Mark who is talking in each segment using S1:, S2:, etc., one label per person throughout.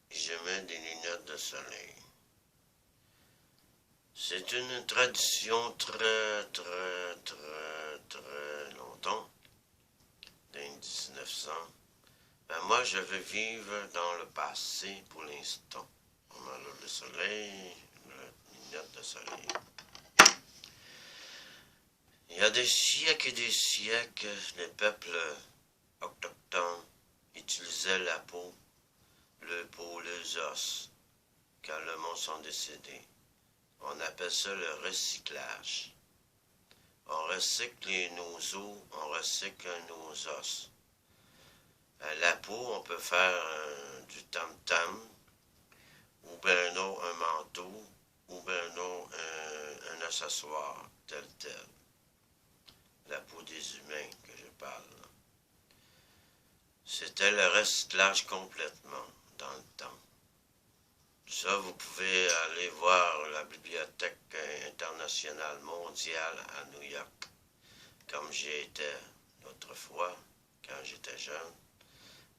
S1: je mets des lunettes de soleil. C'est une tradition très longtemps, dans 1900. Ben moi, je veux vivre dans le passé pour l'instant. On a le soleil, les lunettes de soleil. Il y a des siècles et des siècles, les peuples autochtones utilisaient la peau, les os, quand le monde sont décédés. On appelle ça le recyclage. On recycle nos os, on recycle nos os. La peau, on peut faire du tam-tam, ou bien non, un manteau, ou bien non, un accessoire, tel. La peau des humains que je parle. C'était le recyclage complètement dans le temps. Ça, vous pouvez aller voir la Bibliothèque internationale mondiale à New York, comme j'y étais l'autre fois, quand j'étais jeune.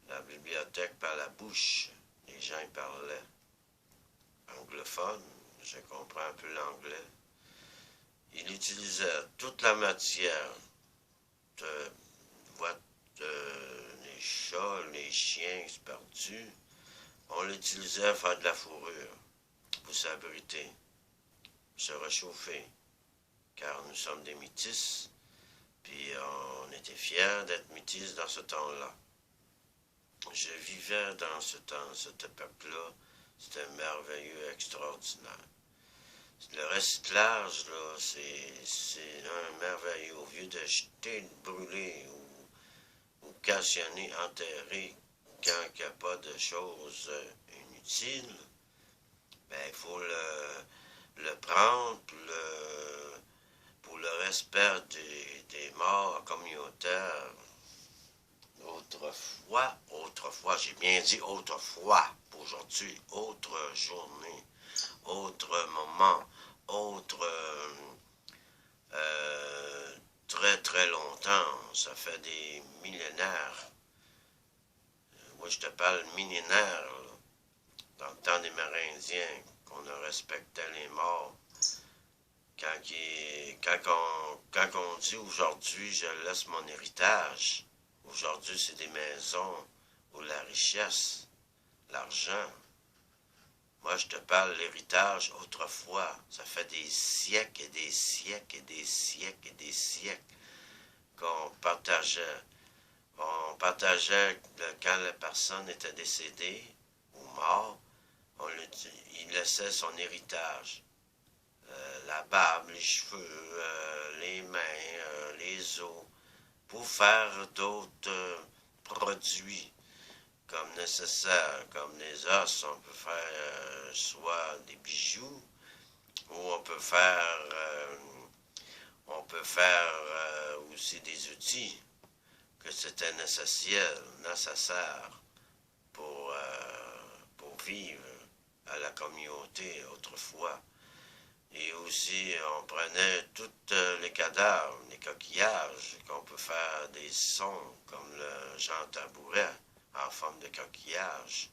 S1: La bibliothèque par la bouche, les gens y parlaient anglophone, je comprends un peu l'anglais. Il utilisait toute la matière de les chats, les chiens perdus. On l'utilisait à faire de la fourrure pour s'abriter, se réchauffer, car nous sommes des métis, puis on était fiers d'être métis dans ce temps-là. Je vivais dans ce temps, cette époque-là, c'était merveilleux, extraordinaire. Le recyclage, là, c'est un merveilleux. Au lieu de jeter, de brûler ou cassionner, enterrer, quand il n'y a pas de choses inutiles, ben, il faut le prendre pour le respect des morts communautaires. Autrefois, j'ai bien dit autrefois, aujourd'hui, autre journée, autre moment, autre très longtemps, ça fait des millénaires. Moi, je te parle millénaires, là, dans le temps des Mérindiens, qu'on ne respectait les morts. Quand on dit aujourd'hui, je laisse mon héritage, aujourd'hui, c'est des maisons ou la richesse, l'argent. Moi, je te parle de l'héritage autrefois. Ça fait des siècles et des siècles et des siècles et des siècles qu'on partageait. On partageait quand la personne était décédée ou morte, il laissait son héritage. La barbe, les cheveux, les mains, les os, pour faire d'autres produits comme nécessaire, comme les os, on peut faire soit des bijoux, ou on peut faire aussi des outils que c'était nécessaire pour vivre à la communauté autrefois. Et aussi, on prenait tous les cadavres, les coquillages, qu'on peut faire des sons comme le Jean Tabouret en forme de coquillage.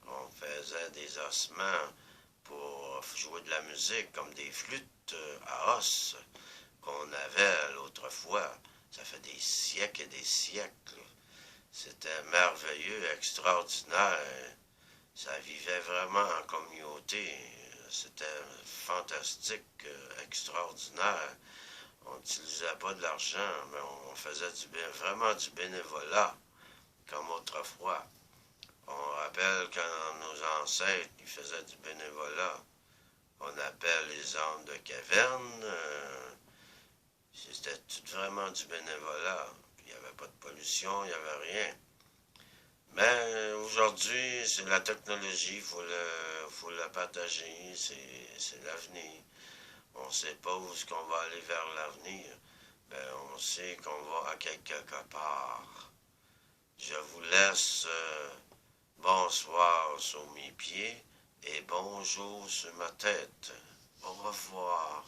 S1: On faisait des ossements pour jouer de la musique comme des flûtes à os qu'on avait l'autrefois. Ça fait des siècles et des siècles. C'était merveilleux, extraordinaire. Ça vivait vraiment en communauté. C'était fantastique, extraordinaire. On n'utilisait pas de l'argent, mais on faisait vraiment du bénévolat, comme autrefois. On rappelle quand nos ancêtres ils faisaient du bénévolat. On appelle les hommes de caverne. C'était vraiment du bénévolat. Il n'y avait pas de pollution, il n'y avait rien. Mais aujourd'hui, c'est la technologie, il faut la partager, c'est l'avenir. On ne sait pas où est-ce qu'on va aller vers l'avenir, mais on sait qu'on va à quelque part. Je vous laisse bonsoir sur mes pieds et bonjour sur ma tête. Au revoir.